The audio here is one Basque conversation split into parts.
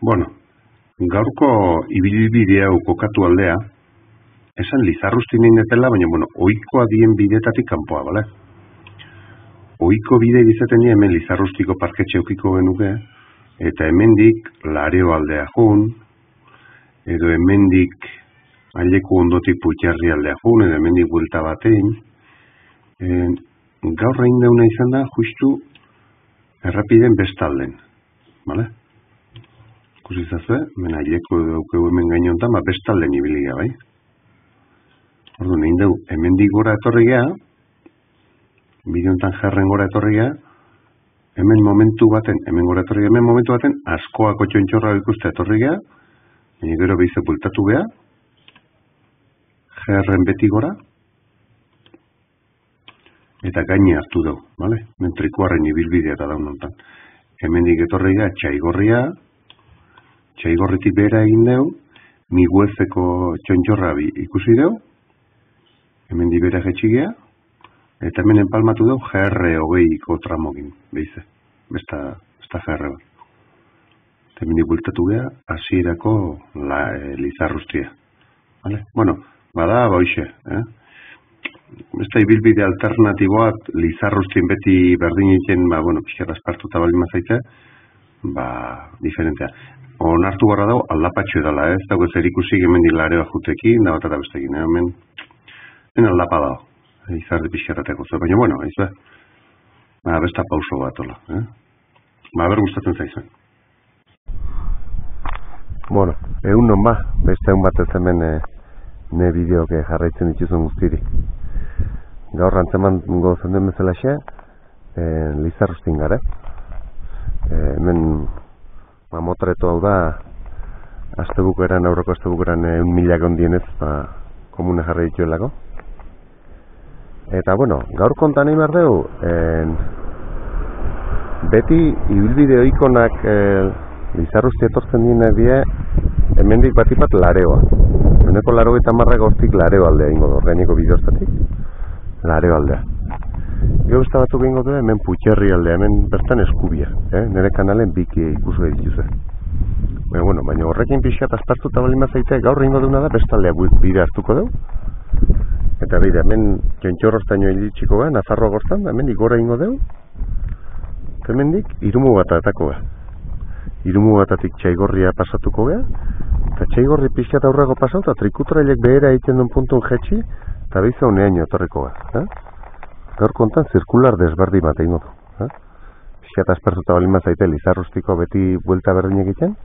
Bueno, gaurko ibilbide hau kokatu aldea, esan Lizarrustin indetela, baina, ohiko adien bidetatik kanpoa, bale? Ohiko bide izaten hemen Lizarrustiko parketxe eukiko genuke, eta hemendik Lareo aldea jun, edo hemendik aileku ondotik Puitxarri aldea jun, edo hemendik buelta batein. Gaur egin deuna izan da, justu errepiden bestalden, bale? Kusizazue, hemen aileku daukegu hemen gainontan, bestalden ibilia, bai? Orduan, egin dugu, hemendik gora etorri geha, bidiontan jarren gora etorri geha, hemen momentu baten, askoako txontxorra ikuste etorri geha, baina gero behize bultatu geha, jarren beti gora, eta gaine hartu dugu, bale? Hemen trikuarren ibilbidea da daunontan. Hemendik etorri geha, txaigorritik behera egin dugu, Miguezeko txontxorra ikusi dugu, hemendik behera jetxigea, eta hemen enpalmatu dugu GR20ko tramogin, behize, besta GR bat. Eta hemendik bultatu geha, hasierako Lizarrustia. Vale? Bueno, bada, hoxe, Besta ibilbide alternatiboak Lizarrustin beti berdin egiten, pixka aspartuta bali mazaite, diferentea. Onartu gara dago, aldapatxo edala, ez dago zer ikusik hemendik Lareoa jutekin, da bat eta bestekin, hemen aldapa dago, izarri pixkarrateko zu, baina, ez da, besta pauso bat, hola, ber gustatzen zaizuen. Bueno, egun non beste egun bat ez hemen ne bideok jarraitzen dituzun guztirik. Gaur antzeman gozen den bezalaxe, Lizarrustin gara. Hemen motreto hau da, aurreko astebukeran 1.000 ondienez, komune jarri dituelako. Eta, gaur kontan egin behar dugu, beti ibilbide oikonak Lizarrusti etortzen dienak die, hemendik batipat Lareoa. Hemeneko 80 hortik Lareo aldea ingo du, gaineko bidoztatik, Lareo aldea. Gero besta batzuk ingo du, hemen Puitxarri aldea, hemen bertan Eskubia, nire kanalen biki ikusu edituze. Baina horrekin pixat aspartuta bali mazaite, gaur ingo duna da, bestaldea bide hartuko dugu. Eta bide, hemen txontxorroztaino hilitxiko gara, Nazarroa gortan, hemen igora ingo dugu. Eta hemendik Irumu batatako gara. Irumu batatik Txaigorria pasatuko gara. Eta Txaigorri pixat aurrego pasau, eta trikutrailek behera egiten duen puntun jetxi, eta behiza honeaino etorriko gara. Gaur kontan zirkular desberdi bat egin du. Pixat aspertuta bali mazaite Lizarrustiko beti buelta berdin egiten.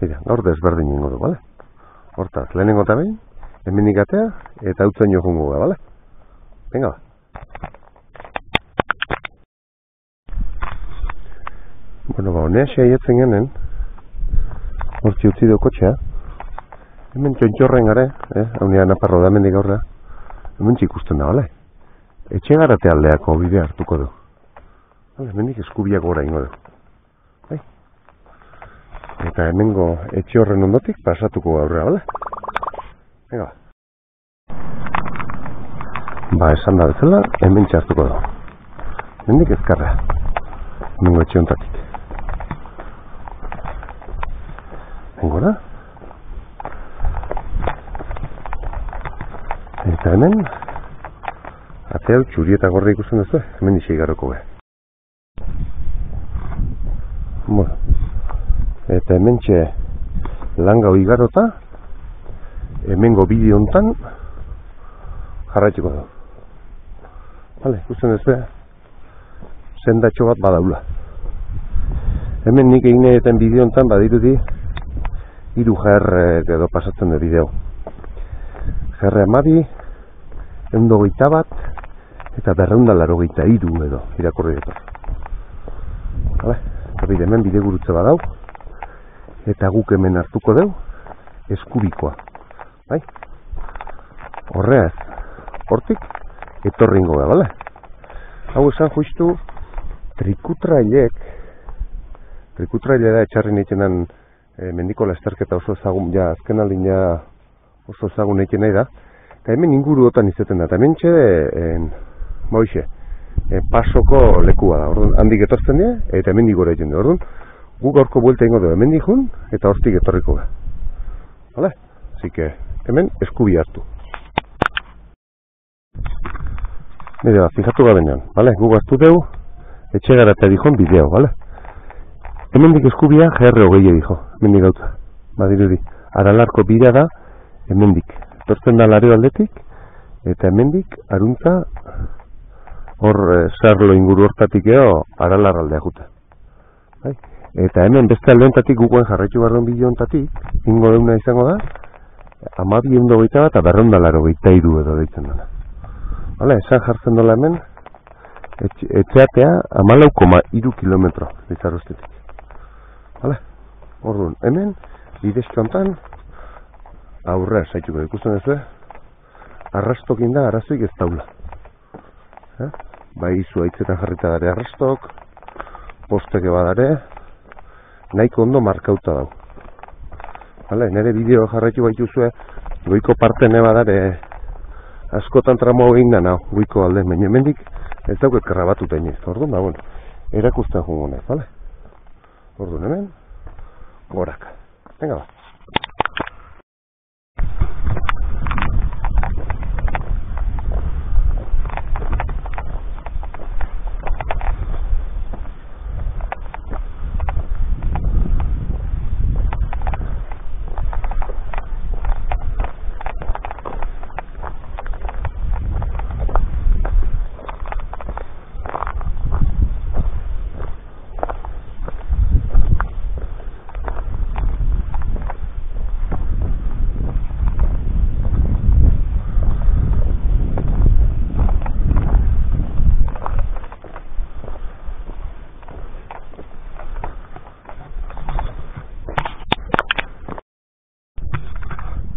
Gaur desberdin ingo du, bale? Hortaz, lehenengo eta behin, hemendik atea, eta utzen jo jungo gara, bale? Venga, ba. Honea xaietzen genen, hortzi utzi dugu kotxea, hemen txontxorren gara, haunea naparro da hemendik aurra, hemen ikusten da, bale? Etxe garate aldeako bide hartuko du. Hemendik Eskubia gora ingo du. Eta hemengo etxe horren ondotik pasatuko aurrera, bale? Venga, ba. Esan da bezala, hemen txartuko du. Hemendik ezkarra, hemengo etxe ontatik. Gora. Eta hemen, atea txuri eta gorra ikusten duzu, hemen isei garroko beha. Eta hemen txe langa hoi garota, hemengo bideo hontan jarraitxiko du. Ikusten duzu, sendatxo bat badaula. Hemen nik egin egiten bideo hontan badirudi, 3 GR edo pasatzen da bideo. GR12, 121 bat, eta 283 edo, irakurri dut. Eta bide hemen bide gurutze badau, eta guk hemen hartuko deu, Eskubikoa. Horreaz, hortik, etorringo da, bale? Hau esan justu, trikutrailek da etxarri nahitenan mendiko lasterketa oso ezagun, azken aldin oso ezagun egiten nahi da. Eta hemen inguruotan izaten da. Eta hemen pasoko lekua da. Orduan, handik etortzen dira, eta hemen digora egiten da. Orduan, gu gaurko buelta ingo dugu hemen dihun, eta hortik etorriko ga. Vale? Así que, hemen eskubi hartu. Nire fijatu gabenean, vale? Gu hartu dugu, etxe gara eta dihun bideo, vale? Hemen dik eskubia GR20 dijo, hemen dik gautza. Badirudi, Aralarko bidea da, hemen dik. Tortzen da Lareo aldetik, eta hemen dik, aruntza, hor sarlo inguru hortatik eo, Aralar aldea juta. Bai? Eta hemen beste aldeontatik guguen jarraitu barren bideontatik, ingo deuna izango da, 12.1 bat, eta 283 edo deitzen dena. Hala, esan jartzen dola hemen, etxeatea 14,3 kilometro, Lizarrustetik. Hala, orduan, hemen, bidezko hontan, aurrera saituko ikusten ez, arrastokin da arazoik ez daula. Bai, zuaitzetan jarrita dare arrastok, posteke badare, nahiko ondo markauta dau. Vale, nire bideo jarraitu baituzue, goiko partene badare askotan tramo egin da nao, goiko alde, baina hemendik ez dauket krabatu teiniz. Orduan, ba, bueno, erakusten jungo nahi, vale? Orduan, hemen, goraka. Venga, ba.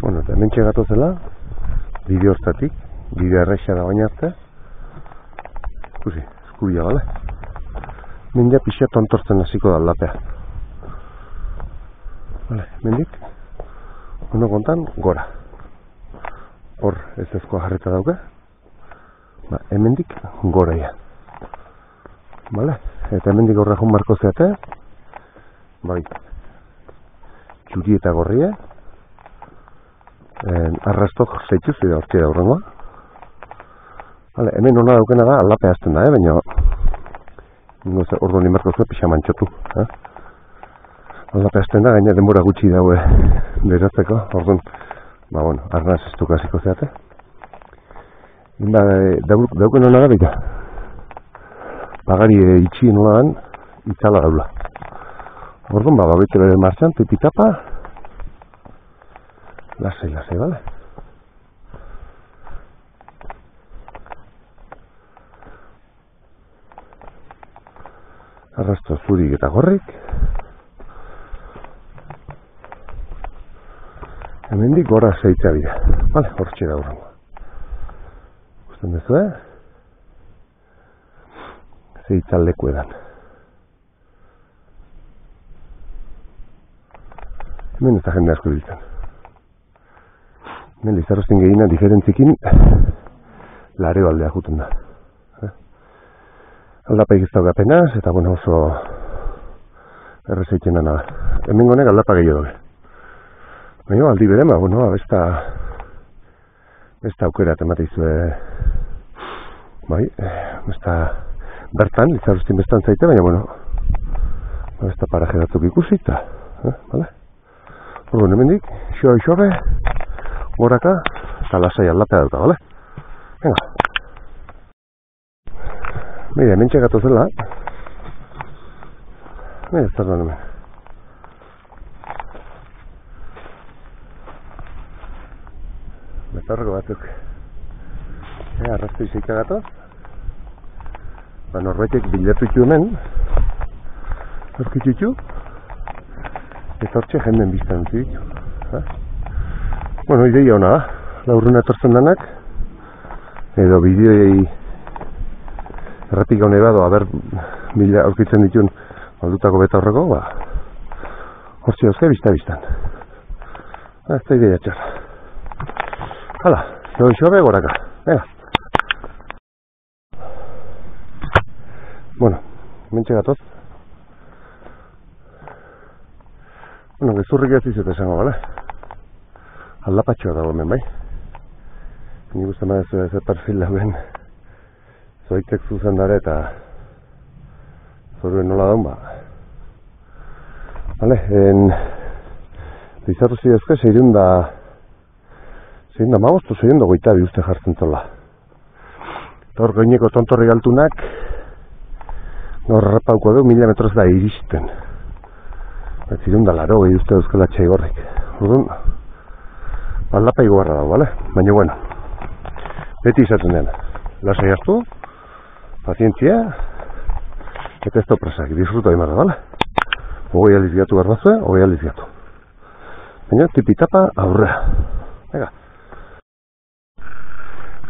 Bueno, eta hemen txegatu zela, bideo hortatik, bideo erraixa da baina arte. Ikusi, eskubia, bale? Mendia pixat ontortzen hasiko da aldapea. Bale, mendik, hono kontan, gora. Hor, ez ezkoa jarreta dauke. Ba, hemendik, gora ia. Bale? Eta hemendik horra joan barko zeate. Bai, txuri eta gorria. Arrastok zeituz zide hortzea aurrengoa. Vale, hemen hona daukena da aldapea azten da, baina orduan inberko zuen pixa mantxotu. Aldapea azten da, gaina denbora gutxi daue berotzeko, orduan, ba bueno, arnaz ez dukaziko zeate. Dauken hona da bita. Pagari itxi nola dan, itzala daula. Orduan, ba, babete bere martxan, tipitapa, lasai, bale? Arrasto zurik eta gorrik. Hemendik gora zeitzea bidea. Bale, hortxe da urrengo. Gusten duzu, zeitzaldeku edan. Hemen ez da jende asko biltzen. Hemen Lizarruzten gehiena diferentzikin Lareo aldea juten da. Aldapaik ez dauka penaz, eta bueno, oso errezeiten dana da. Hemen gonek aldapa gehiago doge. Baina aldi bere, bueno, besta aukera temateizue, bai, besta bertan, Lizarruzten bestan zaite, baina bueno, besta paraje batzuk ikusi, eta, bale? Orduan, hemendik, xore, goraka, eta lasai aldapea dauka, bale? Venga. Mira, hemen txegatu zela. Mira, ez da hemen. Betarroko batzuk. Arrastu izaika gatoz. Ba, norbaitek bilatu itxu hemen. Horkitxu itxu. Eta hortxe jenden biztan utzi ditu. Bueno, ideia hona da. Laurruna etortzen danak. Edo bideoei errepika hone bado, haber mila aurkitzen ditun aldutako beta horreko, ba, hortxe dauzke biztan. Ez da ideia txarra. Hala, xore goraka. Venga. Bueno, mentxe gatoz. Bueno, gezurrik ez dizut esango, bale? Aldapatxoa dago hemen, bai? Nik uste ma ez perfil dauen zoitek zuzen dara eta zoruen nola daun, ba. Bale, bizarru zidezke, 600 bi uste jartzen zola. Eta hor goineko tontorri galtunak, gaur rapauko du 1000 metroz da iristen. 680 uste euskal atxaigorrik. Orduan, aldapa iguarra dago, bale? Baina, bueno, beti izaten dena. Lasai hartu, pazientzia, eta ez da presak, disfruta imarra, bale? Hogei aliz gatu barbazue, hogei aliz gatu. Baina, tipitapa aurrea. Ega.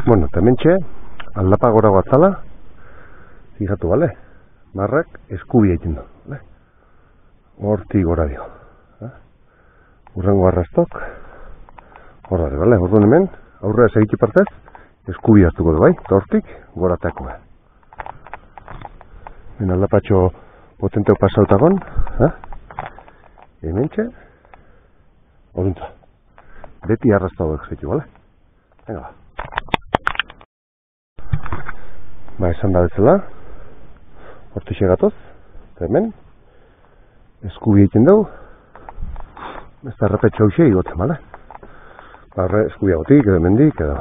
Bueno, tementxe, aldapa gora batzala, fijatu, bale? Marrak eskubia egiten du, bale? Hortik gora dio. Urrengo arrastok, horare, bale? Orduan hemen, aurrea segitxe partez, eskubi hartuko du, bai? Eta hortik, goratako. Hemen aldapatxo potenteo pasautagon, hementxe, horuntza. Beti arrasta hauek zeitu, bale? Venga, ba. Ba, esan da bezala, hortixe gatoz, eta hemen, eskubi egiten dugu, ez da errepetxo hauxe igotzen, bale? Ba, eskubi agotik, edo mendik, edo.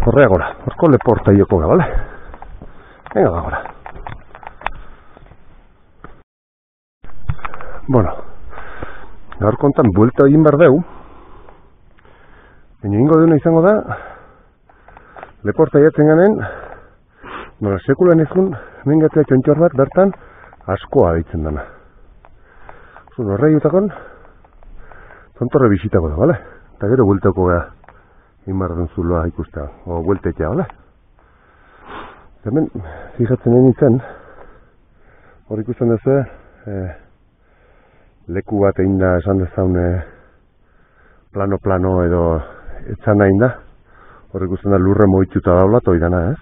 Horrea gora, horko leporta ioko ga, bale? Venga, ba, gora. Bueno, gaur kontan buelta egin behar deu, baina ingo deuna izango da, leporta jatzen ganen, nola sekulan ezun, mengatzea txontxor bat bertan askoa ditzen dana. Zun horrei utakon, tontorre bisitako da, bale? Eta gero bueltako gara inbarden zuloa ikustea, o bueltetea, bale? Hemen, fijatzen egin zen, hor ikusten duzu, leku bat egin da esan dezaune plano edo etzan egin da, hor ikusten da lurre moituta daula, toi dana, ez?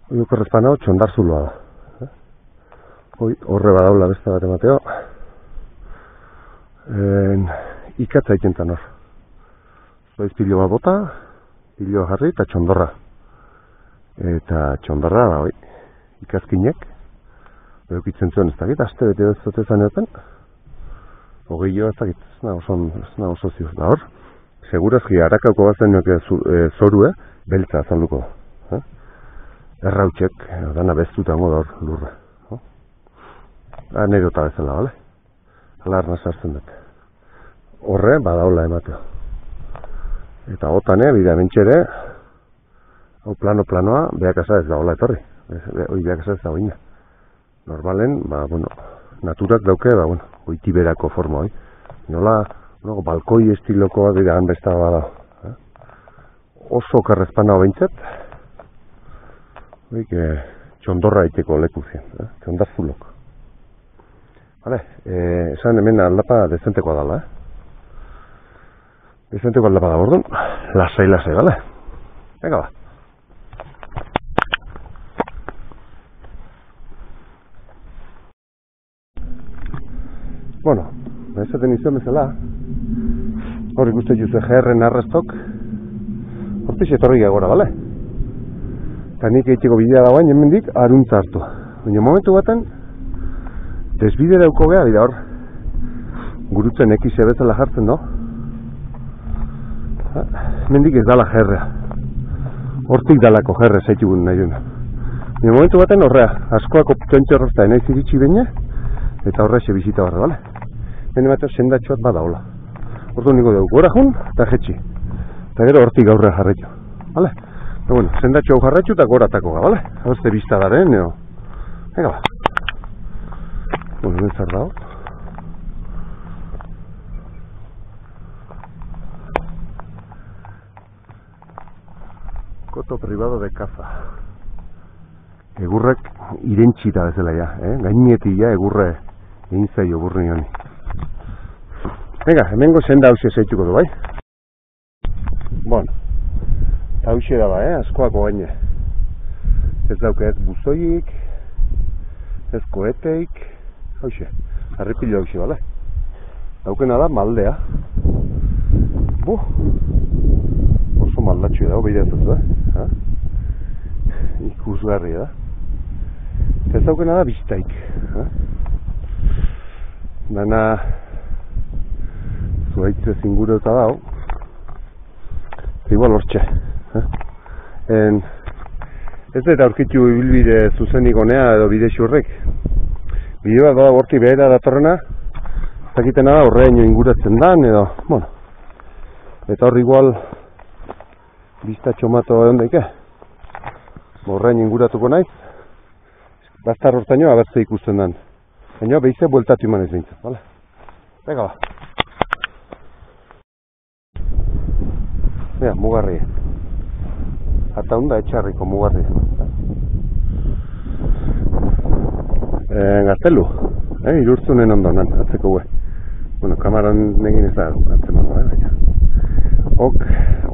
Hoi okorrezpan hau txondar zuloa da. Horre badaula beste bat emateo. Ikatza ikentan hor. Zoiz pilo bat bota, pilo jarri eta txondorra. Eta txondorra, ba, ikazkinek. Eukitzen zuen ez dakit, aste bete bezote zaneoten. Hogei jo ez dakit, ez na oso zioz da hor. Segurazki harakauko bazen zorue, beltza azalduko. Errautxek, dana bestutango da hor lurra. Anedota bezala, bale? Alarna sartzen dut. Horre, badaula emateo. Eta gotane, bidea mentxere, hau planoa, behakasa ez dagoela etorri. Hoi behakasa ez dago ina. Normalen, ba, bueno, naturak dauke, ba, bueno, goitiberako forma, hoi. Nola, balkoi estiloko bat dira hanbesta bada. Oso karrezpana behintzet, hoik, txondorra iteko leku zien, txondar zulok. Vale, esan hemen aldapa dezentekoa dala, Dezenteko aldapa da bordun, lasai, vale? Venga, ba. Bueno, esaten izan bezala, hor ikusten juzu GR-en arrastok, hortiz etorri gora, bale? Eta nik eitxeko bidea dagoen, hemendik aruntza hartu. Baina momentu baten, desbide dauko geha, bida hor, gurutzen ekize bezala jartzen do. Hemendik ez dala GR-a. Hortik dalako GR zaitugun nahi duna. Baina momentu baten horrea, askoako txontxorrozta enaiz iritsi baina, eta horrexe bizita barra, bale? Bene bateo sendatxoat badaola. Ordu niko dugu, gora jun eta jetxi. Eta gero hortik aurrea jarretxo, bale? Eta bueno, sendatxo hau jarretxo eta gora tako ga, bale? Hauzte bizta daren, eo. Venga, ba. Bueno, ben zer dago. Koto privado de caza. Egurrek irentxita bezala ja, gainetik ja egurre egin zaio burri honi. Venga, hemengo senda hausia zaituko du, bai? Bueno, eta hausia da ba, askoako gaine. Ez dauke ez buzoiik, ez koeteik, Hauxe, harripilo hauxe, bale? Daukena da maldea. Oso maldatxu dago, behiratuz, ikusgarria da. Ez daukena da biztaik. Dana zuaitzez ingureuta dago. Igual hortxe. Ez da aurkitu ibilbide zuzenik honea edo bide xurrek. Bideo bat da horti behera datorrena. Ez dakitena da horreaino inguratzen dan edo, bueno. Eta hor igual bizta txomato egon daike. Horreaino inguratuko naiz. Bastar hortaino abertze ikusten dan. Baina behize bueltatu iman ez bintzen, bale? Venga ba. Mira, mugarri. Ata hunda etxarriko mugarri. Gaztelu. Irurtzunen ondonan, atzeko gue. Bueno, kamaran negin ez da atzen mago, baina. Ok,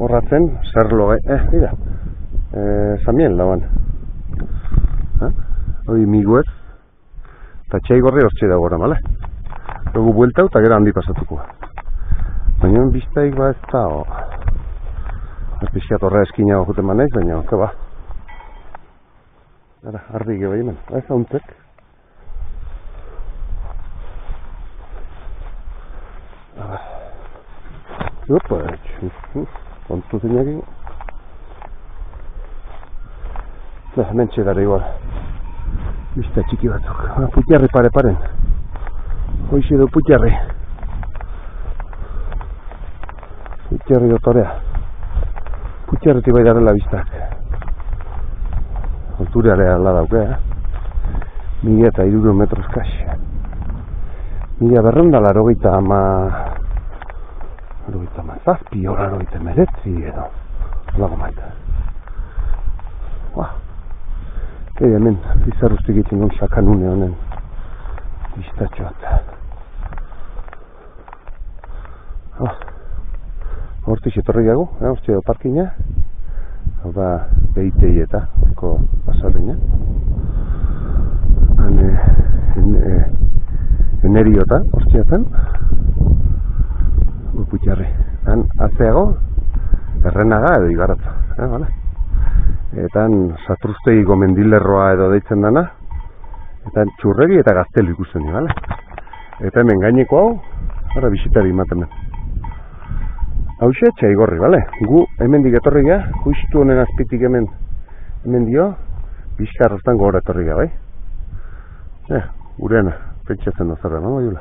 horratzen, zerlo, mira. Samien lauan. Hoi miguez. Eta txaigorri hortxe da gora, bale? Egu bueltau eta gero handi pasatuko. Baina biztaik ba ez da, ez pixkat horre eskina juten manaiz, baina, ke ba. Ara, ardi gebai hemen, ez hauntzek. Opa, kontu zinekin. Hemen txedara igual. Bizta txiki batzuk. Putiarri pare-paren. Hoixe du putiarri. Putiarri dotorea. Putiarreti bai darela biztak. Alturearea ala dauke, 1.300 metros kax. 1.287 hora 89 edo. Lago maita. Hemen, bizarruztik egiten duen sakanune honen biztatxo bat. Hortix etorri gago, hortxe edo parkina. Hau da, behitei eta horko basarrina. Eneriota, hortxeatan. Urputxarri. Han, atzeago, errenaga edo igaratza. Bale? Eta satruztegiko mendilerroa edo deitzen dana. Eta txurregi eta gaztelu ikusten dira, bale? Eta hemen gaineko hau, ara bisitari ematen den. Hauxe, txaigorri, bale? Gu hemen etorri gea, justu honen azpitik hemen dio, bizkarroztan gora etorri gea, bai? Gureana, pentsatzen da zerra, no, baiula?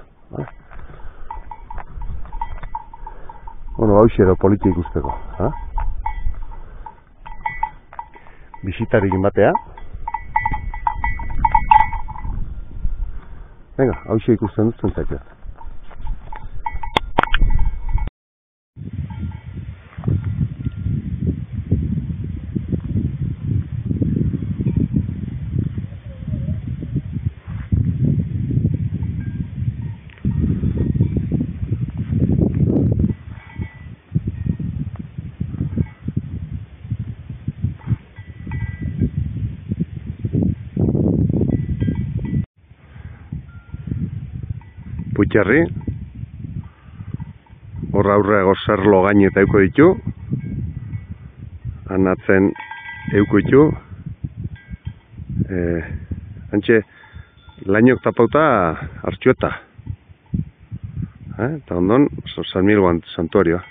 Bueno, hauxe edo politia ikusteko, bisitarikin batea. Venga, hauxe ikusten dut zentzaiket. Putxarri, hor aurreago zerlo gain eta euko ditu, anatzen euko ditu, antxe lainok tapauta hartxueta, eta ondon San Miguel santuarioa,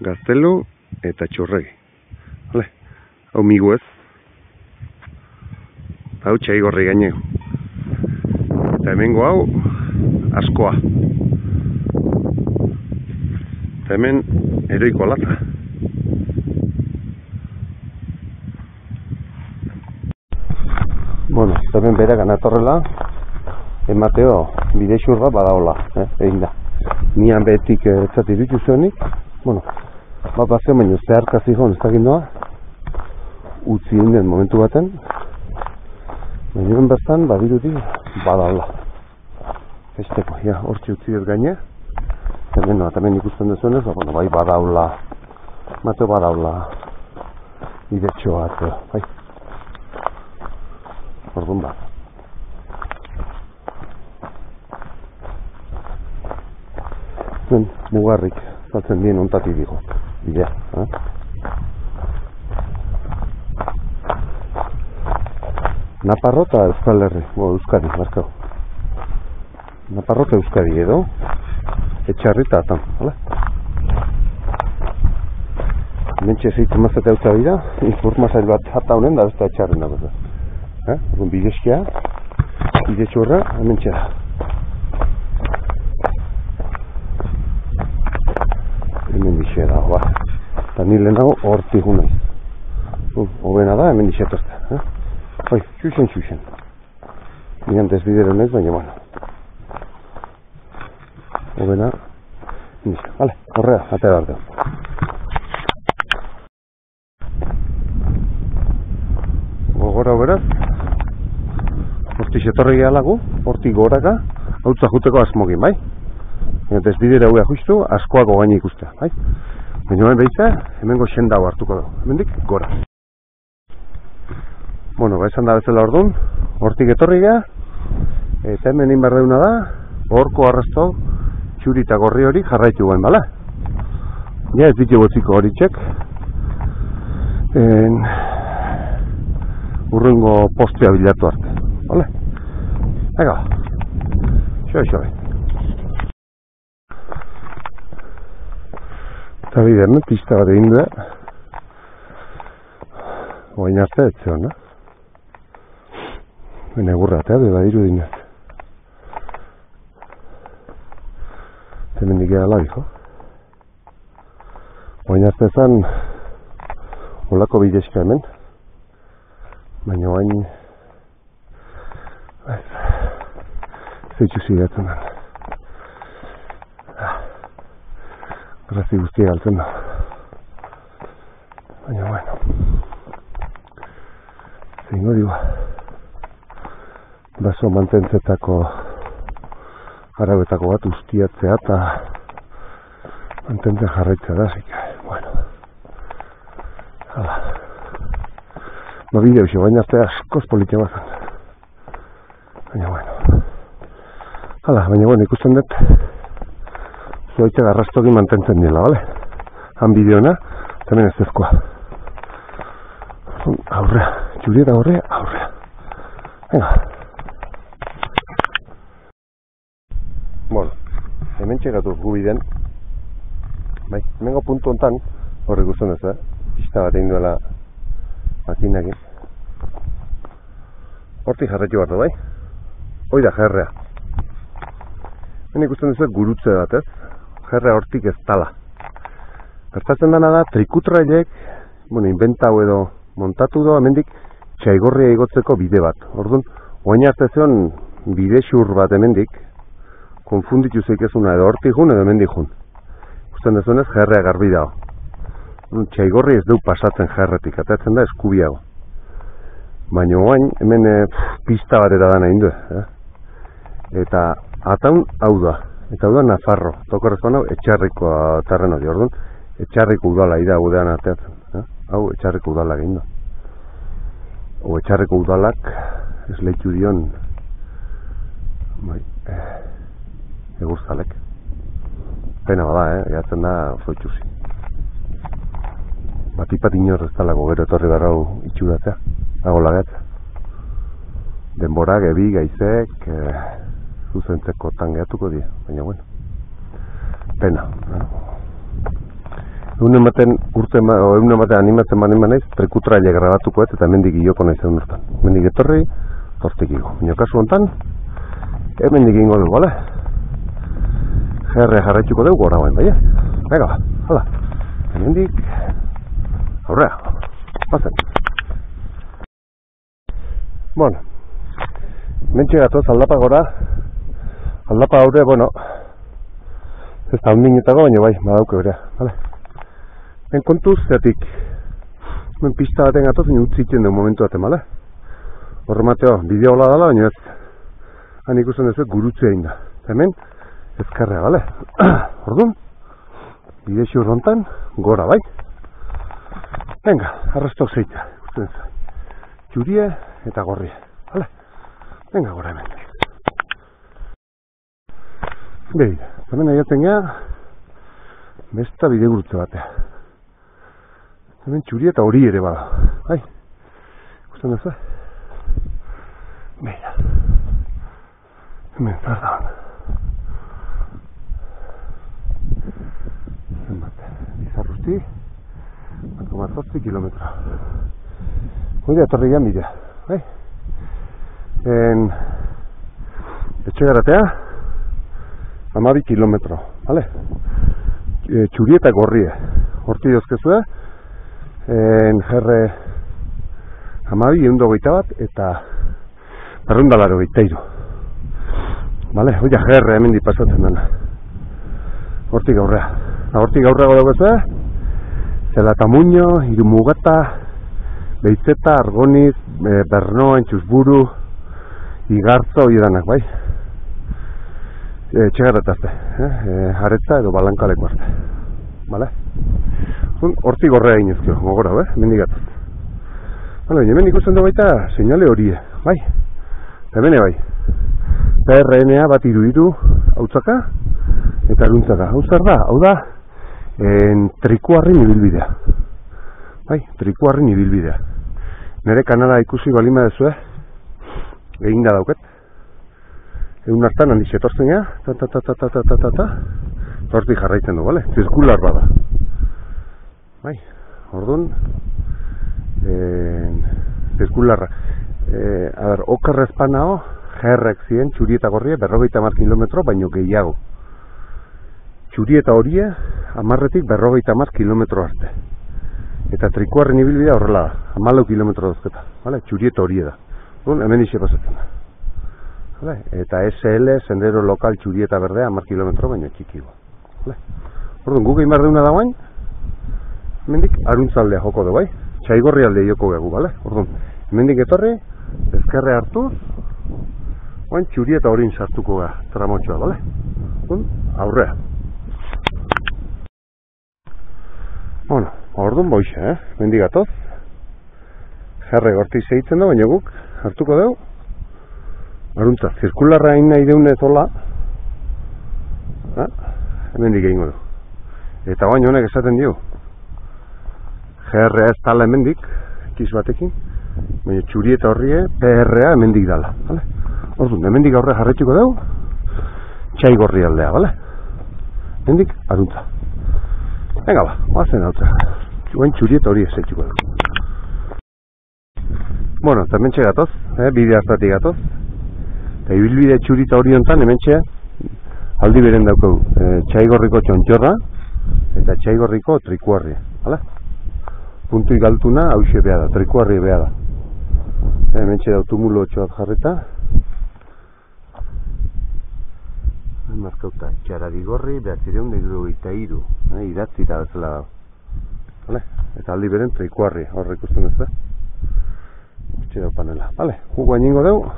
gaztelu eta txurregi, hau miguez, hau txaigorri gaineo. Eta hemengo hau, askoa. Eta hemen, eroiko latza. Bueno, hemen bera ganatorrela, emateo bide xurra badaola, egin da. Nian behetik etzati ditu zuenik, bueno, bazio baino zeharkazi joan ez dakit noa, utzi inden momentu baten, baina bertan badirudi badaola. Esteko, ja, hortxe utzi ez gaine, hemen ikusten dezuenez, bueno, bai badaola, mateo badaola, bidetxoa, bai. Orduan bat. mugarrik saltzen dien ontatik digo. Bidea, Naparro eta Euskal Herri, Euskadi, barkau. Naparro eta Euskadi edo, Etxarri eta Atan, hala? Mentxe zeitzen mazete hau zabida, informazail bat jata honen da besta Etxarri nago. Egun bidezkia, bidetxurra, mentxe da. Hemen dixe da, ba. Eta nile nago hortik gunei. Hobena da, hemen dixe tozta. Bai, xuxen. Nigan desbidero nez, baina, bueno. Hobena, dixe. Vale, horrea, atera arte. Gogora beraz, hortik etorri gehalagu, hortik goraka, hautza juteko asmogin, bai? Desbidera huea justu, askoako gaini ikustea, bai? Baina behitza, hemengo xendau hartuko dugu, hemendik gora. Bueno, esan da bezala orduan, hortik etorri geha, eta hemen inbar deuna da, horko arrasto, txuri eta gorri hori jarraitu guen, bala? Ja ez ditu gotziko hori txek, urrengo postea bilatu arte, bale? Ega, xoi. Eta bider, pista bat egin da, oain arte ez zeon, Bene gurratea, badiru dinez. Hemen dikea ala, dijo. Oain arte zan, olako bidezka hemen, baina oain, zeitzu zigatzen den. Grazi guztia galtzen da. Baina, bueno. Zingo diua. Baso mantentzetako arabetako bat ustiatzea eta mantentzen jarraitzea da, zika. Bueno. Hala. Bideo xo, baina arte askoz politia bazan. Baina, bueno. Hala, baina, bueno, ikusten dut. Zuaitzak arrastoki mantentzen dela, bale? Han bideona, hemen ez ezkoa. Aurrea, txuri eta aurrea. Venga. Bueno, hemen txekatu gu bidean. Bai, hemengo puntu hontan, horrek ikusten ez, pista bat egin duela makinekin. Hortik jarraitu bat da, bai? Hoi da, jerrea. Hemen ikusten ez gurutze bat, ez? Jerrea hortik ez tala. Gertatzen dena da, trikutrailek, inventau edo montatu do, hemendik txaigorria igotzeko bide bat. Orduan, oain arte zeon bide xur bat hemendik, konfunditu zeikezuna edo hortik jun edo hemendik jun. Gusten dezunez, jerrea garbi dago. Txaigorri ez du pasatzen jerretik, atatzen da eskubiago. Baina oain, hemen pista bat eta dana indu. Eta ataun hau da. Eta hau da Nafarro, tokorrezkoan hau Etxarriko terreno di, orduan, Etxarriko udala ida gudean arteatzen. Hau Etxarriko udala egin da. O Etxarriko udalak esleitu dion egurzalek. Pena bada, gehatzen da zoitxuzi. Batipat inor ez talako gero etorri barrau itxuratzea, dago lageatzea. Denbora, gebi, gaizek, zuzentzeko tangeatuko dira, baina bueno, pena. Egun ematen animatzen naiz, trikutraile grabatuko ez, eta hemendik ioko nahi zeun urtan. Hemendik etorri, tortik igo. Baina kasu honetan, hemendik ingo dugu, bale? Jerrea jarraituko dugu gora guen, bai? Venga, hala. Hemendik, aurrea, pasen. Bueno, mentxe gatoz aldapa gora, aldapa haure, bueno, ez da hundinetako, baina bai, badauke berea, bale? Ben kontuz, zeatik, ben pista baten gatoz, baina utzitzen dugu momentu baten, bale? Horre mateo, bideo hola dala, baina ez, han ikusten duzu gurutze egin da. Hemen, ezkarrea, bale? Orduan, bide xur hontan, gora, bai? Venga, arrastok zeitea, ikusten duzu. Txurie eta gorria, bale? Venga, gora hemen. Behi, hemen aiatzen gea, Besta bide gurutze batea. Hemen txuri eta hori ere bada. Bai, ikusten duzu? Beira. Hemen zer da. Zenbat, Lizarrusti, 1,8 kilometro. Hoi da, etorri gian bidea. Bai? Etxegaratea, 12 kilometro. Vale? Txuri eta gorrie. Horti dozkezue, jerre 12, 121 eta 283. Vale? Hoi da, jerre hemen pasatzen dena. Hortik aurrea. Hortik aurreago dagoezue, Zelatamuño, Irumugata, Beizeta, Argoniz, Berno, Entxusburu, Igartza, hori danak, bai? Txegaratazte, Aretza edo Balankaleko arte. Bale? Hortik gorrea inezkio, gogora, mendigatuz. Bale, hemen ikusten du baita seinale horie, bai? Hemen bai. PRNA bat iruditu, hautzaka, eta eruntzaka. Hau zer da? Hau da, trikuarrin ibilbidea. Bai, trikuarrin ibilbidea. Nere kanala ikusi balima dezue, egin da dauket. Egun hartan handi setortzen gea, hortik jarraitzen du, bale? Zirkular bada. Bai, orduan, zirkularra. Okerrezpanao, jerrek ziren, txuri eta gorrie, 50 kilometro, baino gehiago. Txuri eta horie, 10-tik 50 kilometro arte. Eta trikuarren ibilbidea horrela da, 14 kilometro dozketa. Vale? Txuri eta horie da. Hemen ixe pasatzen da. Vale? Eta SL, sendero lokal txuri eta berdea, 10 kilometro baino txikigo. Vale? Orduan, guk egin behar deuna da bain, hemendik aruntzaldea joko du, bai? Txaigorri aldea joko gegu, bale? Orduan, hemendik etorri, ezkerre hartuz, bain txuri eta horin sartuko ga tramotxoa, bale? Orduan, aurrea. Bueno, orduan boixe, mendigatoz. Jarre gorti segitzen da, baina guk hartuko dugu. Aruntza, zirkularra hain nahi deunez hola. Hemendik egingo du. Eta baina honek esaten dio. GRA ez tala hemendik, ekiz batekin. Baina txuri eta horrie, PRA hemendik dala. Orduan, hemendik aurre jarretxuko dugu. Txaigorri aldea, bale? Hemendik, aruntza. Venga ba, oazen hautra. Guen txuri eta hori esetxuko dugu. Bueno, eta hementxe gatoz, bide hartatik gatoz. Eta ibilbide txuri eta hori ontan, hementxe aldi beren daukagu. Txaigorriko txontxorra eta txaigorriko trikuarri. Hala? Puntu igaltuna hauxe beha da, trikuarri beha da. Hementxe dau tumulo txoat jarreta. Markauta, txaradigorri, 973, idatzi eta bezala dago. Eta aldi beren trikuarri, horre ikusten ez da. Txera panela. Vale, jugo ainingo dugu,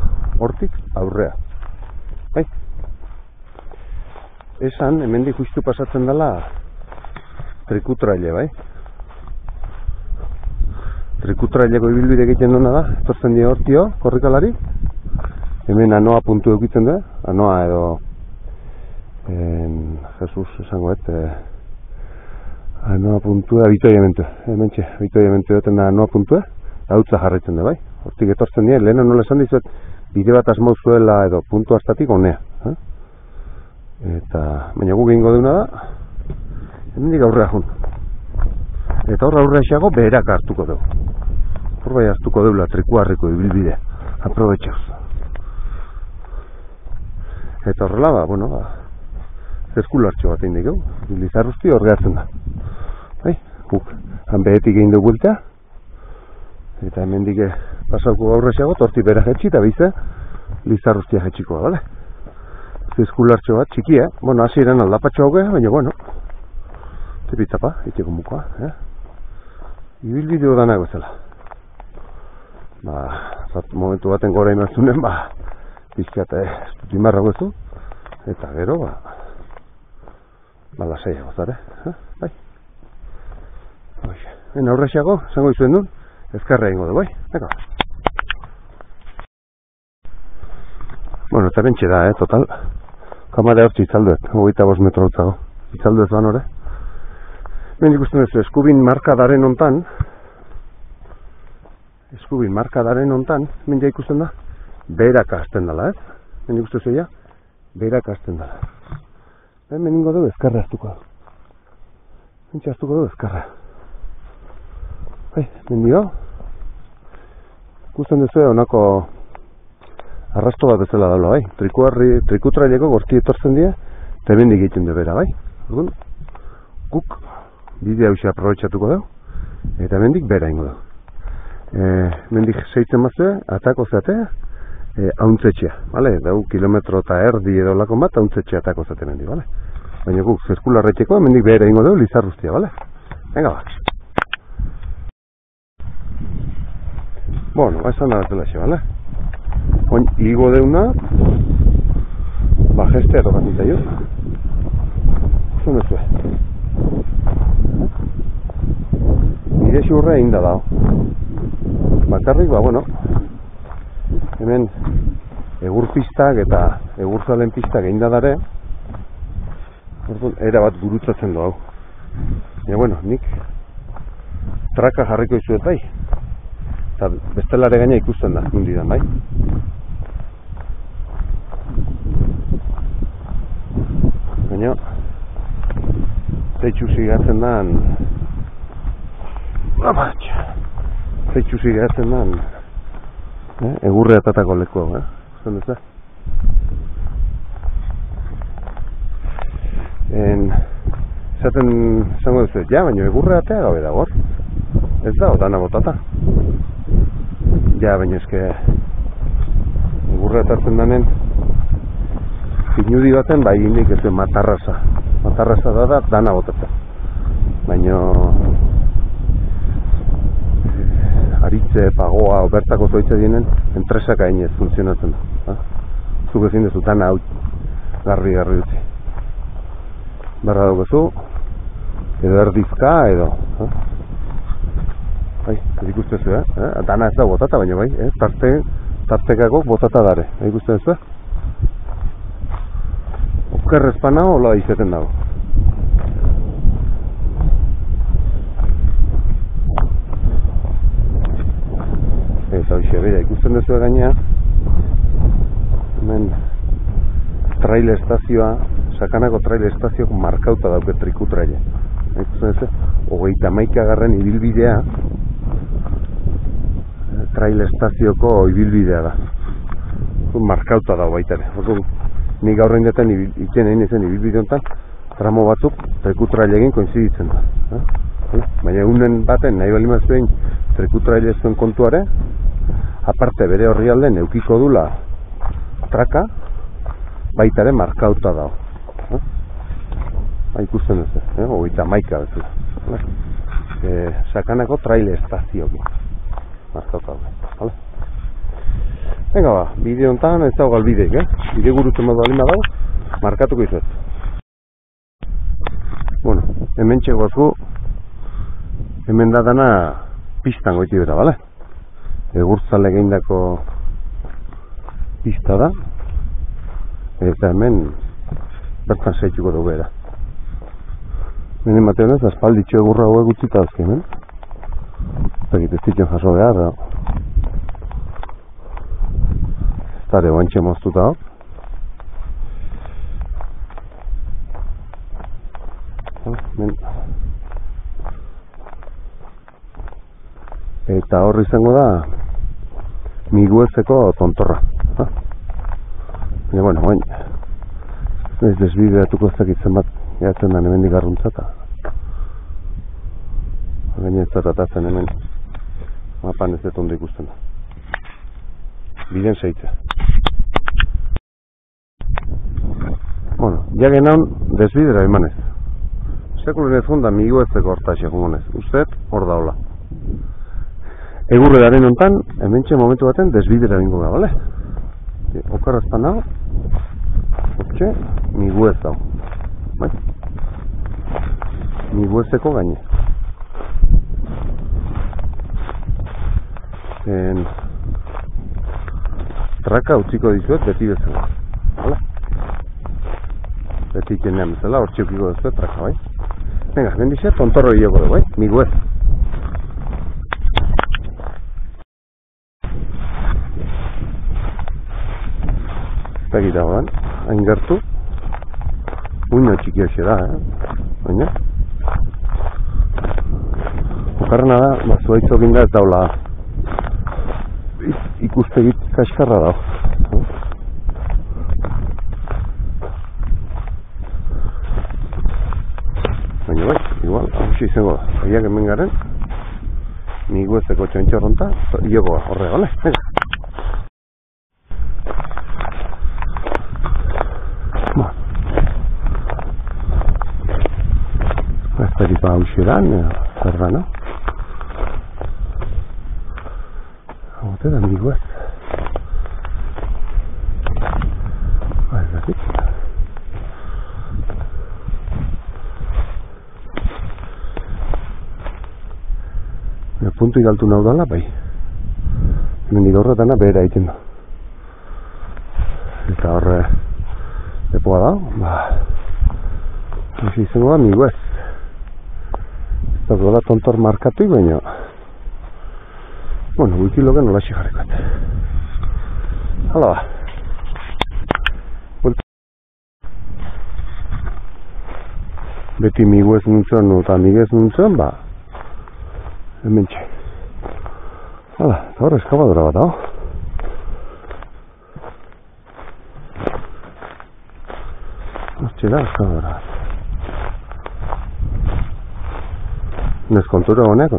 hortik aurrea. Bai? Esan, hemendik justu pasatzen dela trikutraile, bai? Trikutraileko ibilbide egiten duna da, etortzen dira hortio, korrikalari. Hemen anoa puntu eukitzen da, anoa edo Jesus esango anoa puntua bitoiamentu. Hementxe, bitoiamentu duten da anoa puntua. Hautza jarraitzen da, bai? Hortik etortzen dira, lehena nola esan dizuet, bide bat asmau zuela edo puntu hastatik honea. Eta, baina guk egingo deuna da, hemendik aurrea jun. Eta horra aurrea xago beherak hartuko dugu. Hor bai hartuko deula trikuarriko ibilbidea. Aprobetxauz. Eta horrela, bueno, zeskulartxo bat egin dugu. Lizarrusti hor gehatzen da. Bai, guk, han behetik egin dugu bultea. Eta hemendik pasauko gaurre xagot, hortik bera jetxi eta bize Lizarrustia jetxikoa, bale? Zeskulartxo bat, txikia, bueno, hasi eran aldapatxo haugea, baina, bueno, tepitapa, itxeko mukoa, ibilbideo danak bezala. Momentu baten gora imartzunen, pizkat, dimarra guezu, eta gero, lasai gozare, bai? En aurrexago, zango izuen duen, ezkarra egingo du, bai? Eka. Bueno, eta bentxe da, total. Kamara hortzi itzalduet, 25 metro hautzago. Itzalduet ban hori. Hemen ikusten duzu, eskubin markadaren hontan, hemen ja ikusten da, berak hasten dela, ez? Hemen ikusten duzu, ja, berak hasten dela. Hemen ingo dugu ezkarra hartuko. Hemen hartuko dugu ezkarra. Hemen dio, ikusten duzu, honako arrasto bat bezala daula, trikutraileko gorti etortzen dira, eta hemen egiten du bera, Orduan, guk bide hausia aprobetxatuko dugu, eta hemendik bera ingo dugu. Hemendik seitzen mazue, atako zeatea, hauntzetxea, bale? Dau kilometro eta erdi edo lakon bat, hauntzetxea atako zate hemendik, bale? Baina guk zirkularretxeko hemendik bera ingo dugu, Lizarruztia, bale? Venga, ba. Bueno, esan da batela xe, bale? Oin, igo deuna, gestea tokatzen zaio. Zuen ez bide xurre egin da dago. Bakarrik, hemen egur pistak eta egur zalen pistak egin da dare, era bat gurutzatzen du hau. Nik traka jarriko izuet bai, eta bestelare gaina ikusten da, mundidan bai. Baina, zeitxusi gatzen dan, egurre atatako lekuak, zen ez da? Esaten zango duzu, baina egurre atea gabe dago, ez da, dana botata. Baina eske egurre atatzen danen, pinudi baten, indik ez du matarraza. Matarraza da dana botatzen. Baina aritze, pagoa, bertako zoitza dienen, entresaka inez funtzionatzen da. Zuk ezin dezu dana hau garbi utzi. Barra daukazu, edo erdizka, edo. Ez ikustezu, dana ez da botata, baina tartekako botata dare. Ikustezu, okerrezpana hola izeten dago. Eta hoxe, bera, ikusten duzu gaina, hemen trail estazioa, sakanako trail estazioak markauta dauke trikutraile. Ikusten duzu, 31. ibilbidea, trail estazioko ibilbidea da. Markauta dago baita ere. Nik gaur egin itzen egin ezen ibilbide honetan, tramo batzuk trikutraile egin koinziditzen da. Baina egunen baten nahi bali mazuen trikutraile zuen kontuare, aparte bere horri alden eukiko dula traka, baita ere markauta dago. Ikusten duzu, 31 bezala. Sakanako trail estazioki. Markauta dago. Venga ba, bide honetan ez dago galbideik, bide gurutzen bat balin badago, markatuko izuet. Hemen txegoazku, hemen da dana pistan goiti bera, bale? Egurtzale geindako pista da, eta hemen bertan zeituko dugu bera. Hemen ematen ez, aspalditxo egurra hauek utzita azke hemen. Eta egiteztitzen jaso behar, da. Zare oantxe moztuta hau. Eta horri izango da Miguezeko tontorra. Baina, ez desbideatuko ez dakitzen bat gehatzen da hemendik arruntzata. Gaina ez zaratatzen hemen mapan ez dut ondo ikusten da. Biden zeitza. Ja genan desbidera emanez. Sekulen ez gonda Miguezeko hortaxe jongonez. Uztet, hor daula. Egurre daren ontan, hementxe momentu baten desbidera bingo da, bale? Okarazpan hau, hortxe, Miguez hau. Bai? Miguezeko gaine. Traka utziko dizuet beti bezala. Bale? Beti ikenean bezala, hortxe ukiko dizuet traka, bai? Venga, bendize, tontorro hiloko dugu, miguez. Eta gira godan, hain gertu. Uino txiki hoxe da, baina. Okarrena da, zuaitzo ginda ez daula ikustegit kaskarra da. Baina bai, igual, hausia izango da. Aiak hemen garen, miguezeko txontxorronta, ioko horre, bale? Venga. Ezteripa hausia da, zer da, no? Haute da miguez. Ez dakit. Puntu igaltu nahu dala, bai. Hemen horretana behera egiten da. Eta horre lepoa da, ba. Hausia izango da miguez. Ez da tontor markatu, baina bueno, wikiloga nola jarrikoet. Hala ba. Beti miguez nuntzen eta miguez nuntzen, ba hemen txe. Hala, eta horre eskabadora bat, hau. Hortxe da eskabadora bat. Nes kontura honek,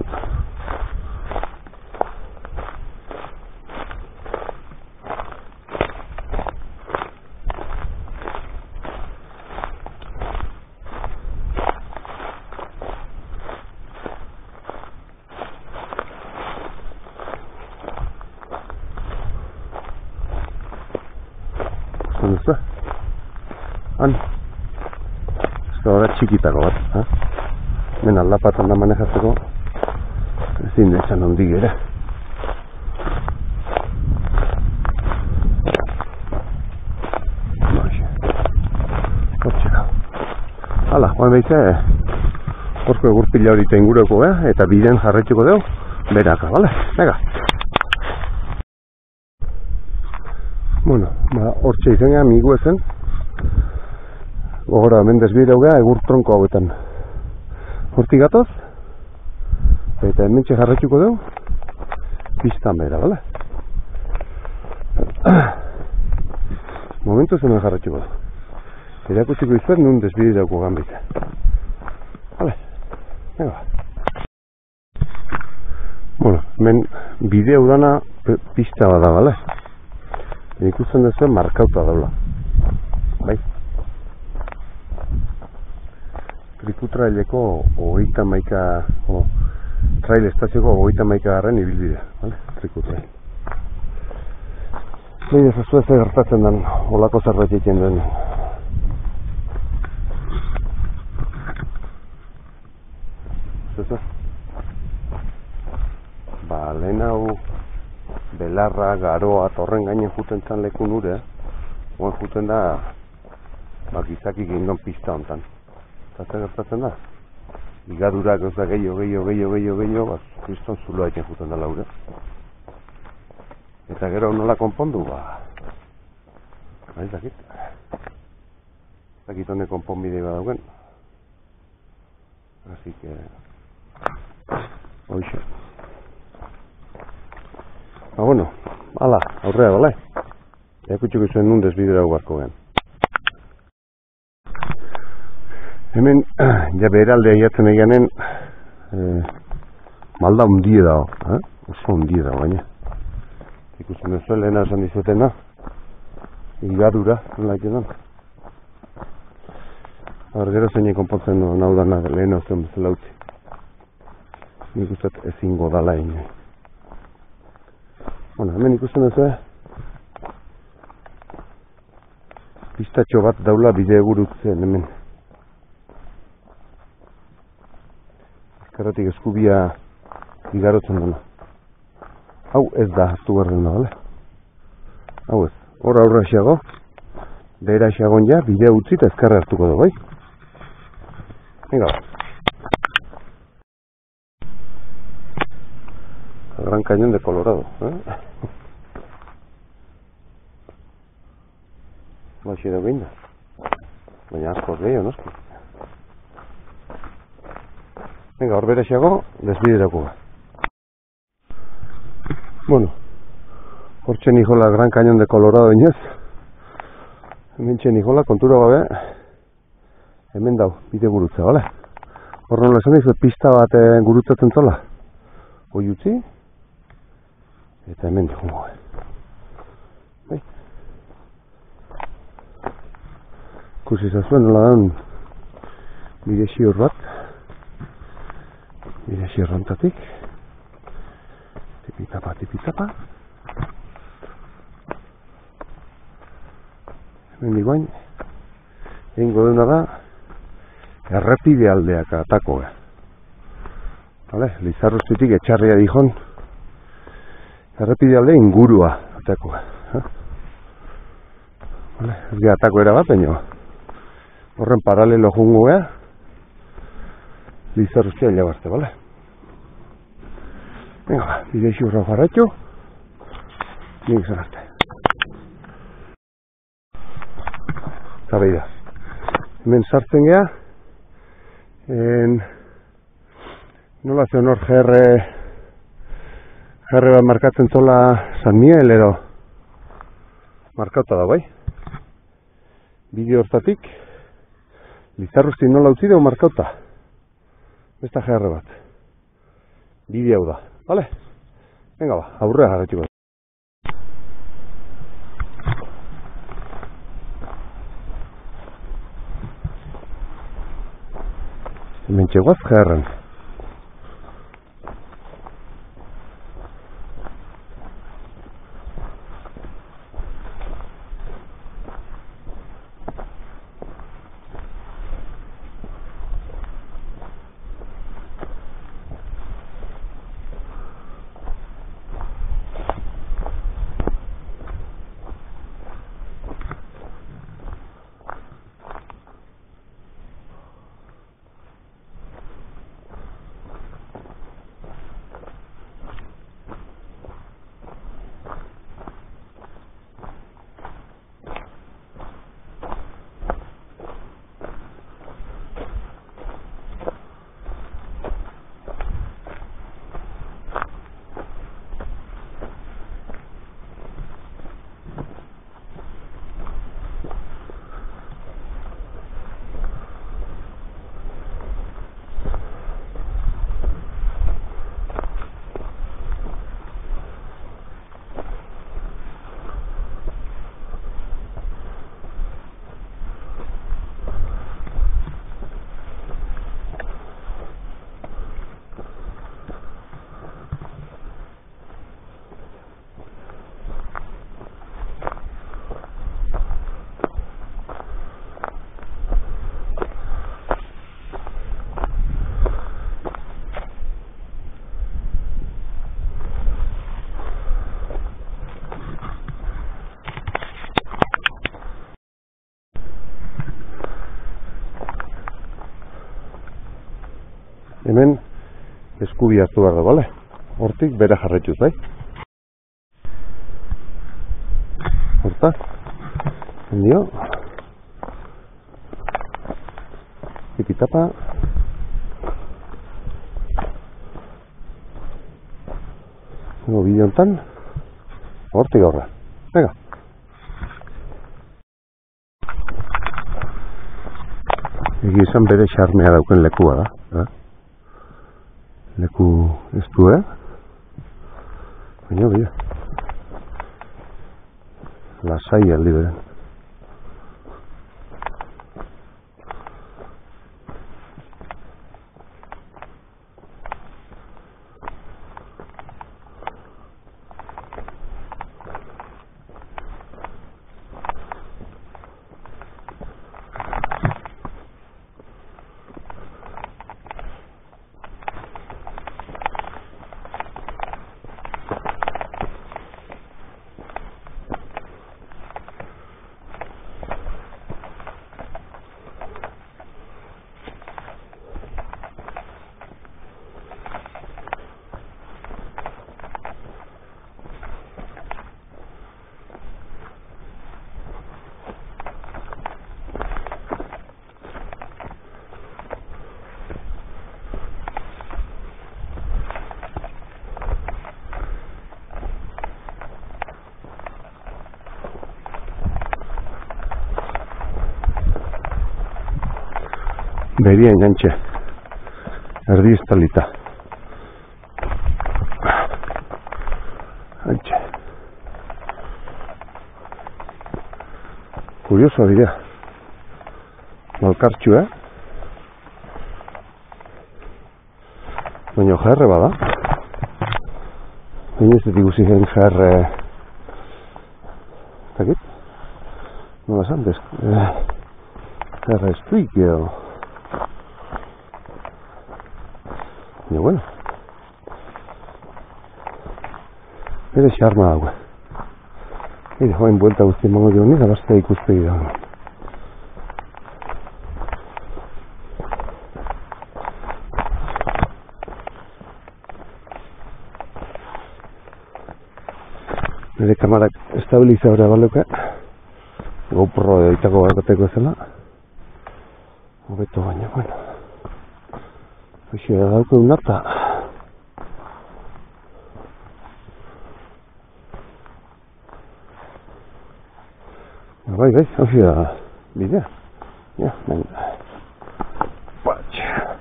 han, eskabadora txikitako bat, hemen aldapatan da manejatzeko ezin dezan ondik ere. Hortxe da. Hala, guan behitze, horko egurpila hori ingureko, eta biden jarretxeko dugu, beraka, bale? Venga. Bueno, hortxe izan gara miguezen, gogora hemen desbideu gara egur tronko hauetan. Hortik gatoz, eta hemen jarretxuko dugu, pistan behera, bale? Momentu zen jarretxuko dugu. Erakutsiko izuet nun desbide dauko gambite. Bale, venga. Bueno, hemen bideo dana pista bada, bale? Ikusten duzuen markauta daula. Bai? Trikutraileko hogeita maika, trail estazioko hogeita maika garren ibilbidea, bale? Trikutrail. Baina zazu ez gertatzen den, olako zerbait egiten den. Zazu? Ba, lehen hau belarra, garoa, torren gainen juten zan lekun ure, oan juten da, ba, gizaki gindon pista hontan. Eta gertatzen da? Igadura gauza gehiago, ba, kriston zuloa egin juten da laure. Eta gero nola konpondu, ba, ez dakit. Ez dakit honek konponbide bat dauken. Así que, hoxe. Ba, bueno, ala, aurrea, bale? Ekutxuko izuen nun desbidera guarko gen. Hemen, ja beheralde aiatzen eganen, malda hundie dago, oso hundie dago, baina. Ikusten duzu, lehena esan dizuetena, igadura, nola iketan. Gero zein konpontzen nahu dana lehena zen bezala utzi. Nik uste ezingo dala ino. Bueno, hemen ikusten duzu, pistatxo bat daula bide egurutzen hemen. Ezkerratik eskubia igarotzen dena. Hau ez da hartu garren da, bale? Hau ez, hor aurra xago, behera xagon ja, bidea utzi eta ezkerra hartuko du, bai? Venga, Gran Cañón de Colorado. Baixi da behin da. Baina askoz gehiago, noski. Venga, hor berexeago, desbiderako ga. Bueno, hortxe nijola Gran Cañón de Colorado inez. Hemen txe nijola, kontura gabe, hemen dau, bide gurutza, bale? Hor nola esan dizu, pista bat gurutzatzen zola. Hoi utzi, eta hemen dugu. Bai. Ikusi zazuen nola dan bide xior bat. Bide xior rontatik. Tipitapa, tipitapa. Hemen diguain, egingo dena da, errepide aldeak atako ga. Vale, Lizarruztitik etxarria dijon, errepide alde ingurua atako ga. Vale, ez gara atako era bat, baina horren paralelo jungo ga, Lizarruztia hilabarte, vale? Venga, ba, bide xurra jarratxo, nik zan arte. Eta behi da, hemen sartzen geha, nola zen hor GR bat markatzen zola San Miguel edo markauta da bai. Bide hortatik Lizarruzti nola utzi dugu markauta. Ez da GR bat. Bide hau da, bale? Venga ba, aurrea jarratxiko. Hemen txegoaz GR-en. Hemen eskubi hartu behar da, bale? Hortik bere jarretxuz, bai? Horta, hendio. Tipitapa. Ego bide hontan, hortik horra. Venga. Egi esan bere xarmea dauken lekua da. Leku ez du, baina bida. Lasai aldi beren. Berien jantxe. Erdi estalita. Jantxe. Kurioso dira. Malkartxu, Baina jarre bada. Baina ez dut ikusi zen jarre... Zakit? Nola esan, jarre estuik edo... Baina, bueno. Ere xarma dago. Ere, joan buelta guzti emango dio nik, abastea ikuspegi dago. Nire kamarak estabilizadora baleuka. GoPro editako bakateko zela. Hobeto baina, bueno. Hoxe da dauko unata. Bai, hoxe da bidea. Ja, baina. Patxa.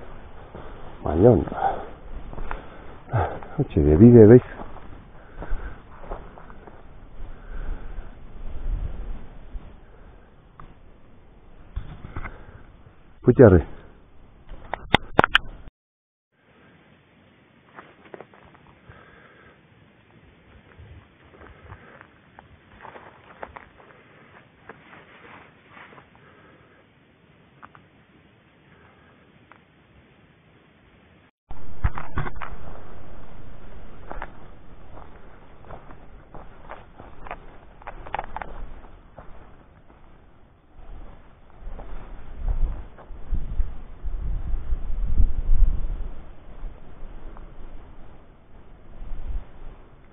Baina. Hoxe da bidea, baiz. Putxarri.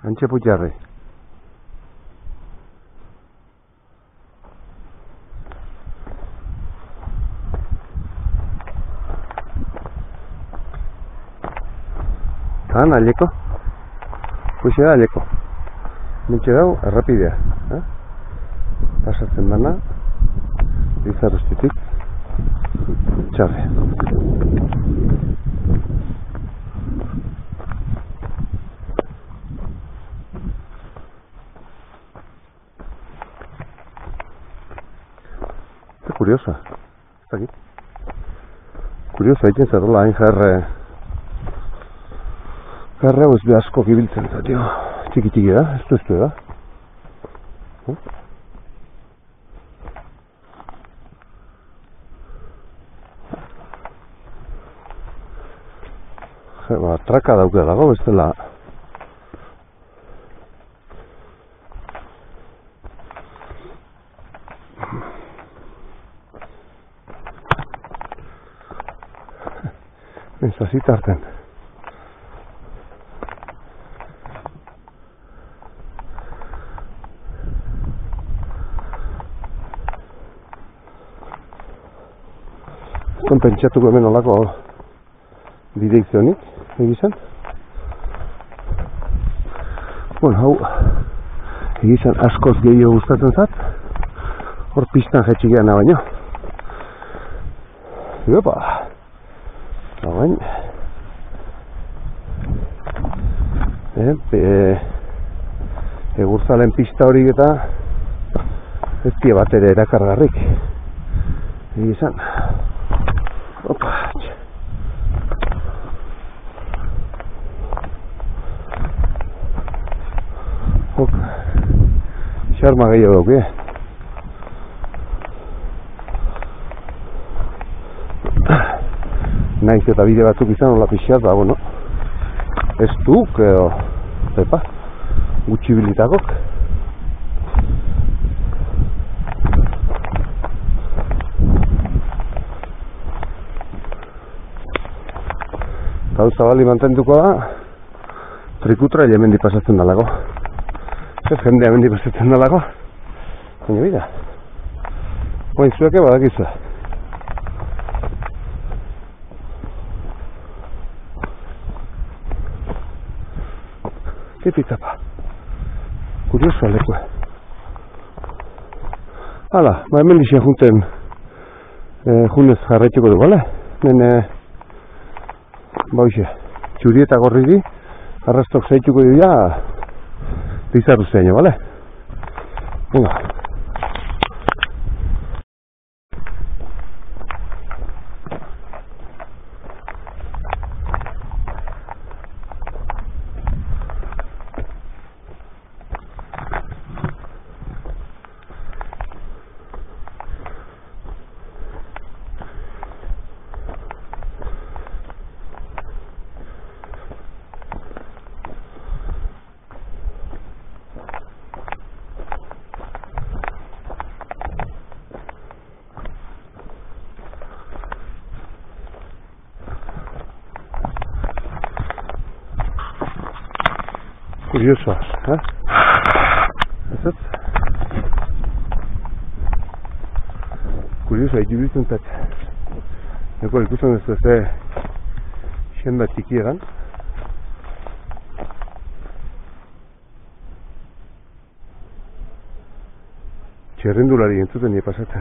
Antxe Putxarri. Tan aleko. Puxe da aleko. Mentxe dago errapidea. Pasatzen bana. Lizarruztitik. Txarri. Kuriosa. Aquí. Kuriosa egin zerrela hain jarre. Jarre hau ez be asko gibiltzen da, tio. Txiki da, ez da. Traka dauke dago, bestela. Zitarten. Pentsatuko hemen olako direkzionik egizan. Bueno, hau egizan askoz gehiago gustatzen zat. Hor pistan jetxigean baino. Iopa! Bain. Egurzalen pista hori eta ez die bat ere erakargarrik. Egizan. Opa! Xarma gehiago dauke. Naiz eta bide batzuk izan hola pixat, ba, bueno, ez duk, epa, gutxi bilitakok. Gauza bali mantenduko da, trikutra hemendi pasatzen dalako. Ez jendea hemendi pasatzen dalako. Baina bida, oin zueke badakizua. Tipitapa. Kurioso alekue. Hala, ba hemen dixen junten junez jarraituko du, bale? hemen txuri eta gorri di, arrastok zaituko dira, Lizarru zeño, ¿vale? Venga. Kuriosoa, ez? Kuriosoa, iruditzen zait. Neko ikusten ez ze xenda txiki egan. Txerrendulari entzuten nire pasata.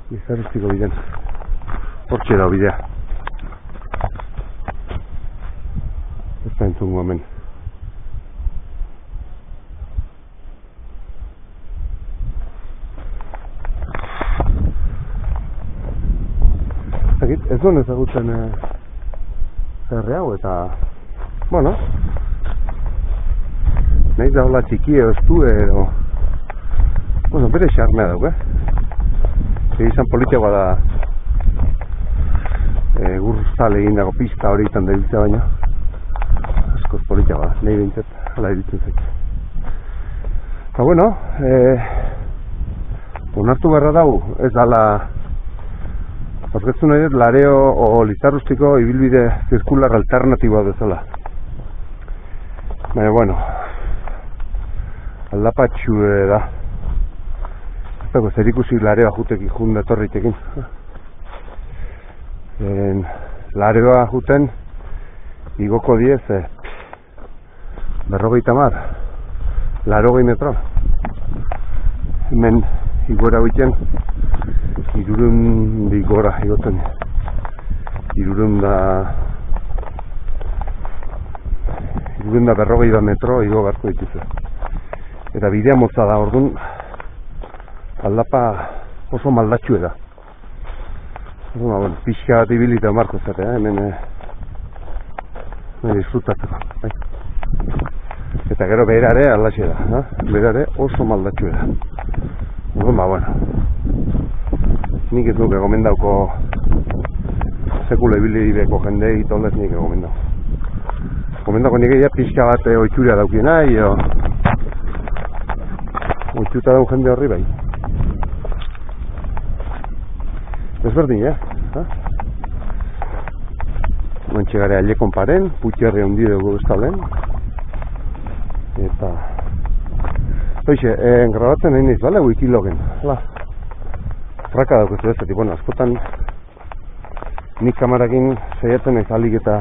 Lizarrustiko bidean. Hortxe da bidea. Ez da entzungo hemen. Ez duen ezagutzen zerre hau eta, bueno, nahiz da hola txiki edo edo, bueno, bere xarmea dauk, izan politiagoa da gurzale egin dago pista hori izan debiltzea baina, askoz politiagoa da, nahi behintzat, hala iritzen zait. Eta, bueno, onartu beharra dau, ez dala, Horretzen nahi dut Lareo o Lizarrustiko ibilbide zirkular alternatiboa bezala. Baina, bueno, aldapatxu da. Ez dago zer ikusi Lareoa jutekin junda etorritekin. Lareoa juten igoko diez 50 metro. Hemen igora goiten 300 gora egoten. 350 metro igo beharko dituzu. Eta bidea motza da, orduan aldapa oso maldatxue da. Orduan, bueno, pixka bat ibilita marko zatea, hemen disfrutatzeko. Eta gero berare alaxe da, berare oso maldatxue da. Orduan, bueno, nik ez nuke gomendauko sekula ibilideko jende egitolez nik gomendau. Gomendauko nik egia pixka bat oitxuria daukiena, oitxuta daun jende horri bai. Ezberdin, Montxe gare aile konparen, putxerri handi dugu bestalen. Eta... Hoxe, grabatzen nahi niz, bale, wikilogen. Fraka daukezu ez, bueno, askotan nik kamarakin saiatzen naiz alik eta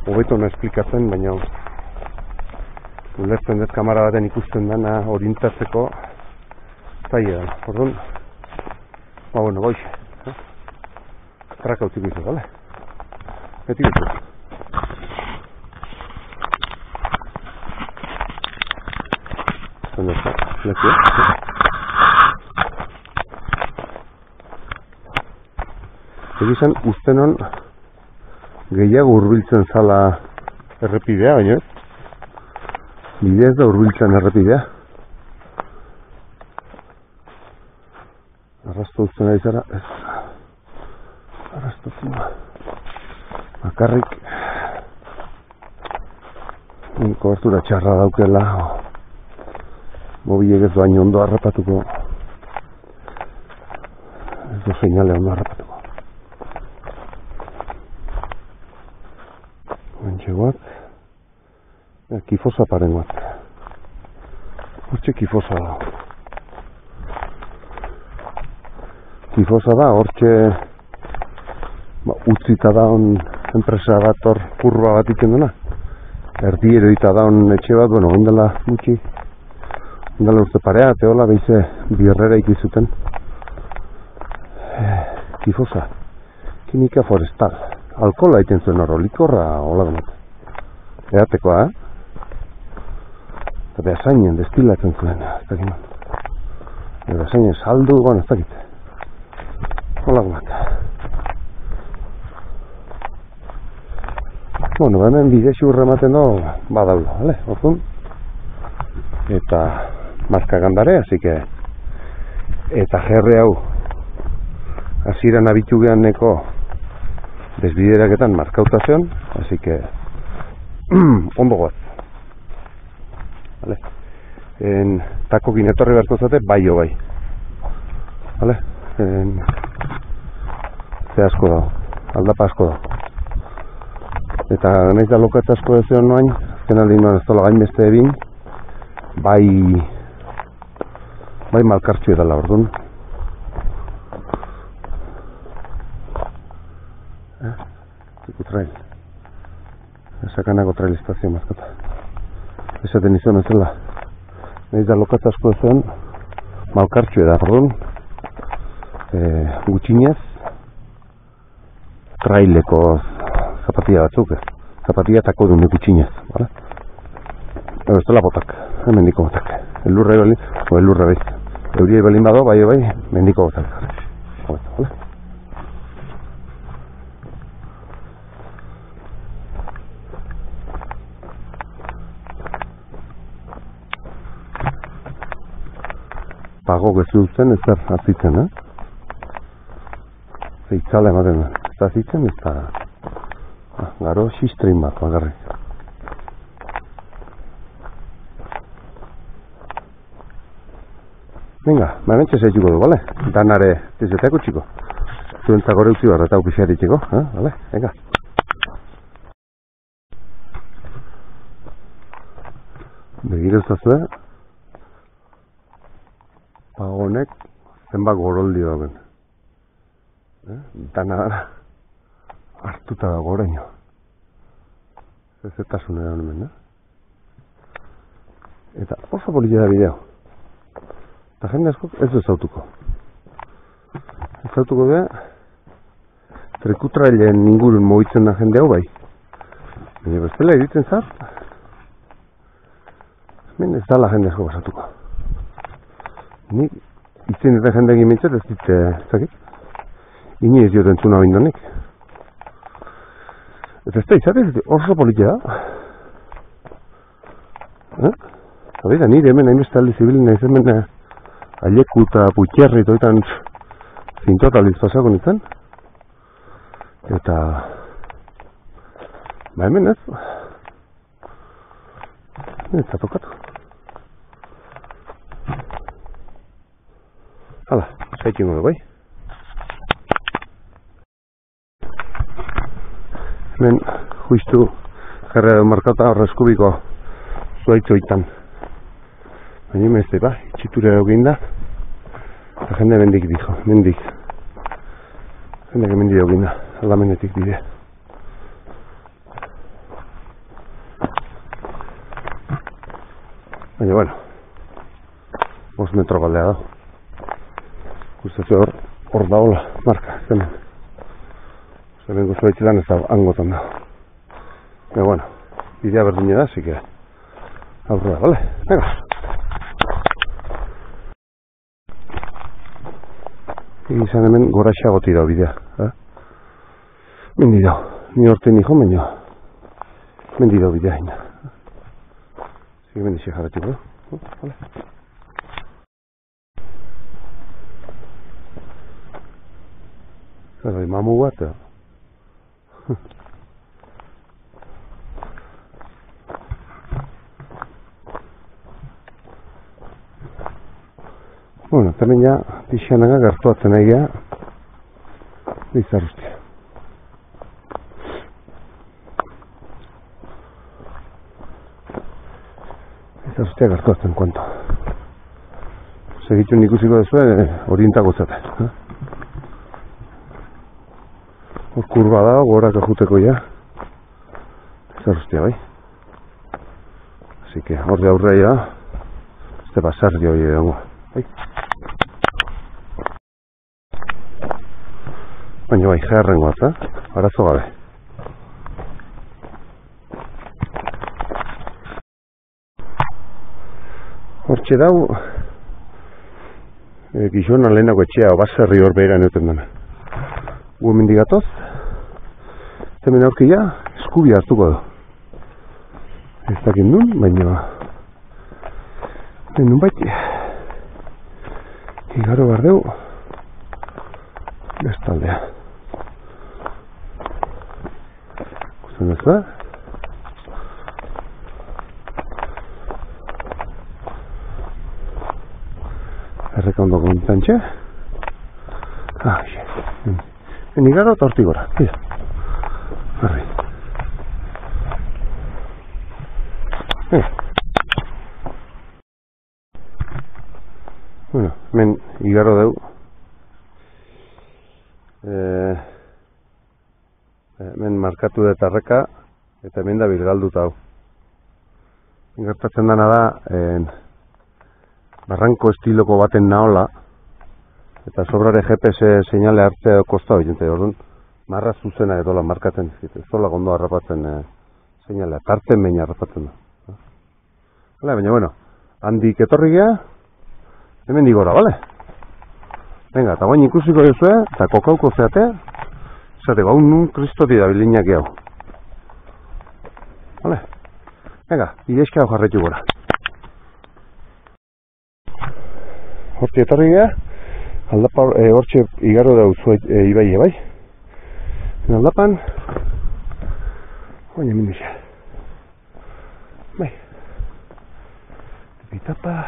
hobeto no esplikatzen, baina ulertzen dut kamara baten ikusten dana orientatzeko zaila da. Orduan, bueno, goixe. Fraka utziko izu, bale? Betik izu. Zene, lekio. Egizan, ustenon gehiago hurbiltzen zala errepidea, baina bidea ez da hurbiltzen errepidea. Arrasto uzten ari zara, ez. Arrasto zuma. Bakarrik kobertura txarra daukela, mobilek ez baino ondo harrapatuko, ez du seinale ondo harrapatuko. Guat, kifosa paren guat. Hortxe kifosa da. Kifosa da, hortxe utzita daun enpresa bat hor kurba bat iken duna. Erdieroita daun etxe bat, bueno, ondela gutxi. Ondela urte parea, teola behize birrera ikizuten. Kifosa. Kimika forestal. Alkohola egiten zuen hor, likorra hola dut. Edatekoa, Eta behasainen destilatzen zuen, ez dakit non. Behasainen saldu, bueno, ez dakit. Hola dut. Bueno, hemen bide xurra ematen do, badaulo, vale? Orduan. Eta marka gandare, así que eta jerre hau hasieran abitu geaneko desbideraketan markautazion, así que ondo goaz. Vale. Takokin etorri beharko zate, bai. Vale? Ze asko da, aldapa asko da. Eta nahiz da lokatz asko da zeon noain, azken aldi noan ez dola gain beste ebin, bai malkartxu edala orduan. Trail. Sakanako trail estazio maskata. Esaten izan ez dela. Nahiz da lokatz asko da zeon, malkartxu edala orduan. Gutxinez, traileko zapatia batzuk, zapatia tako dune gutxinez, vale? Ez dela botak, mendiko botak. Elurra balin, o elurra bez. Euria balin bado, bai, mendiko botak. Vale? Pago gezu zen ez da azitzen, Zeitzala ematen da. Ez da azitzen, ez da... Garo, xistrein bat, bagarri. Venga, hementxe zaituko du, bale? Danare, tizeteko txiko. Zuentzako reutzi barra eta upixari txiko, bale? Venga. Begirezazue, pagonek zenbat goroldi dauen. Dana hartuta dago oraino. Zertasun edan hemen, Eta oso politia da bideo. Eta jende asko ez du ezautuko. Ezautuko da, trekutrailen ingurun mugitzen da jende hau bai. Baina bestela egiten zart, hemen ez dala jende asko basatuko. Nik itzen eta jende egin mintzat ez dit, zakit? Ini ez dioten zuna bindonik. Eta ez da izatez, oso politia da. Zabida, nire hemen hainbeste aldiz ibilin naiz hemen aileku eta putxerri toitan zintot aldiz pasako nintzen. Eta... hemen ez. Ez da tokatu. Hala, zaitingo da bai. Hemen, juistu, jarra markata horra eskubiko zuaitzoitan. Baina emezte, itxitura egin da. Eta jende mendik dijo, mendik. Jende mendik egin da, aldamenetik bide. Baina, bueno, 5 metro galdea da. Gustazio hor daola, marka, zemen. Zemen guztuaitzetan ez da angotan da. Baina, bueno, bidea berdine da, así que aurrera, vale? Venga. Izan hemen goraxa goti da bidea. Mendi dao, ni orte nijo menio. Mendi dao bidea hain. Sige mendi xe jarratiko, vale? Zara, mamu bat, Bueno, hemen ja, pixanaga gartuatzen egia Lizarrustia. Lizarrustia gartuatzen kuanto. Segitxun ikusiko dezue orientako zate. Hor kurba da, gorak ajuteko ja. Lizarrustia bai. Así que hor de aurreia, este basar jo edango. Bai. Baina bai, GR-ngoaz, arazo gabe. Hortxe dau, Gijona lehenako etxea, baserri hor behera neuten dena. Gu hemendik gatoz, hemen aurkia, Eskubi hartuko du. Ez dakit nun, baina... nun baiti. Igaro behar deu, bestaldea. Gusten ez da? Erreka ondo kontantxe. Igaro eta hortik gora. Arri. Bueno, hemen igaro deu. Hemen markatu dut arreka, eta hemen da bilgalduta hau. Gertatzen dana da, barranko estiloko baten nahola, eta sobrare GPS seinale hartzea kosta hori, orduan, marra zuzena edola markatzen, ez dola gondo harrapatzen seinalea, tarten behin harrapatzen da. Baina, bueno, handik etorri gea, hemen digora, bale? Venga, eta bain ikusiko duzue, eta kokauko zeate, esateko, hau nun kristoti da bilinak hau. Bale? Venga, bidezka hau jarretu gora. Horti etorri gea, aldapa hortxe igaro dauzu ibaie, bai? Aldapan, baina mindixa. Bai. Bitapa.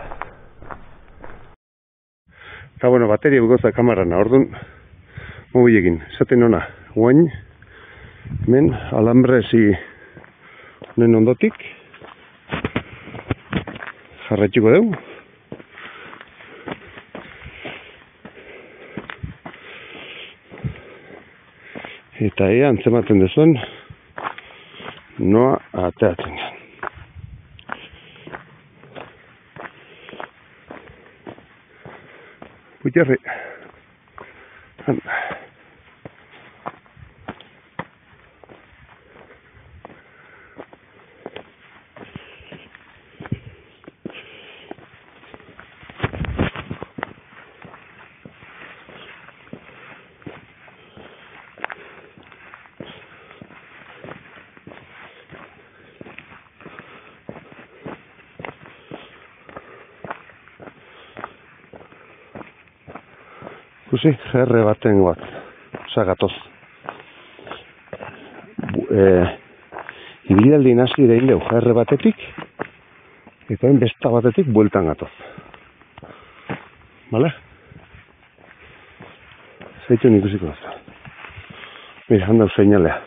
Eta bueno, bateria bugoza kamarana, orduan, mobilekin, esaten ona, guain, hemen, alambrezi honen ondotik, jarretxiko dugu. Eta ea antzematen dezuen noa ateatzen den. Puitarri. Ikusi, GR baten bat, gatoz. Ibilaldi nasi ere indeu GR batetik, eta besta batetik bueltan gatoz. Bale? Zaitxun ikusiko da. Mira, handau seinalea.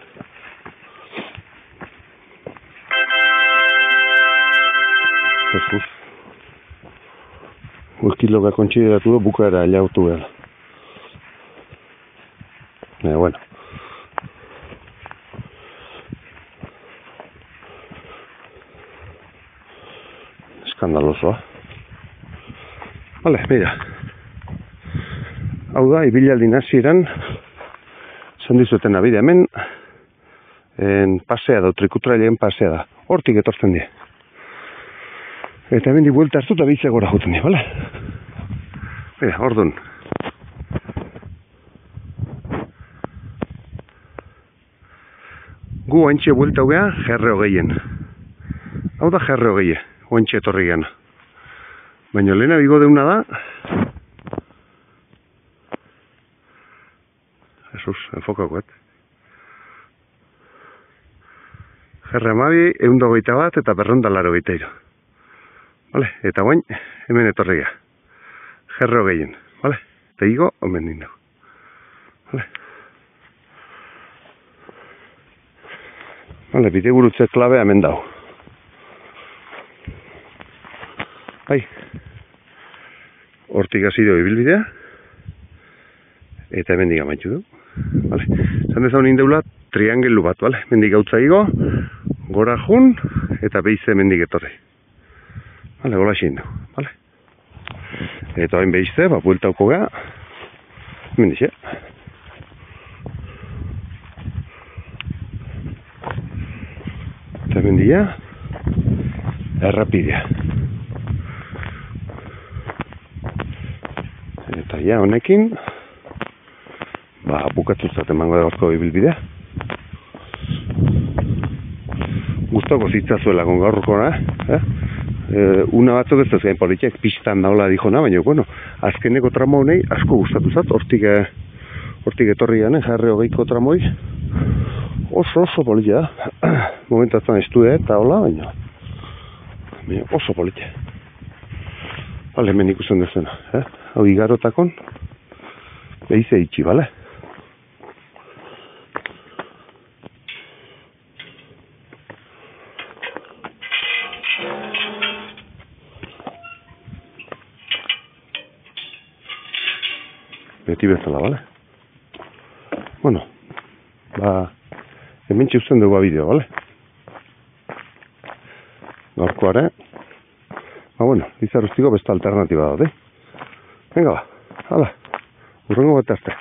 Jesus. Kiloga kontsideratu da bukaera jautu behar. Bueno. Eskandalosoa. Vale, mira. Hau da, ibilaldi nasieran, esan dizueten abide hemen, pasea da, trikutraileen pasea da. Hortik etortzen die. Eta hemen di buelta hartu eta bitzea gora juten die, bale? Mira, orduan. Gu ointxe buelta hogea, GR hogeien. Hau da GR hogeie, ointxe etorri geana. Baina lehena bigo deuna da... Jesus, enfokakoet. GR amabi, 121 eta 283. Vale, eta guain, hemen etorri gea. GR hogeien, vale? Eta higo, omen dindu. Vale? Vale, bide gurutze klabea hemen dau. Bai. Hortik hasi dugu ibilbidea. Eta hemen diga maitxu du. Vale. Zan dezaun indeula triangelu bat, vale? Mendik gautza higo, gora jun, eta behize mendik etorri. Vale, gola xin du. Vale. Eta hain behize, bueltauko gea. Hemen dixe. Eta hemen dira, errepidea. Eta ja, honekin, bukatuzat emango da gaurko ibilbidea. Gustoko zitzazuela gaurkora, una batzuk ez gain politiak pistan daula dijona, baina, bueno, azkeneko tramo honei asko gustatu zat, hortik etorri gane, GR20ko tramoi, oso politia da. Momentatzen estue eta hola, baina oso politia. Bale, hemen ikusten duzena, hau igarotakon, behize itxi, bale? Beti bezala, bale? Bueno, hemen txusten dugu bideo, bale? Gaurkoare, bueno, Lizarrustiko beste alternatiba daude. Venga hala, urrengo bat arte.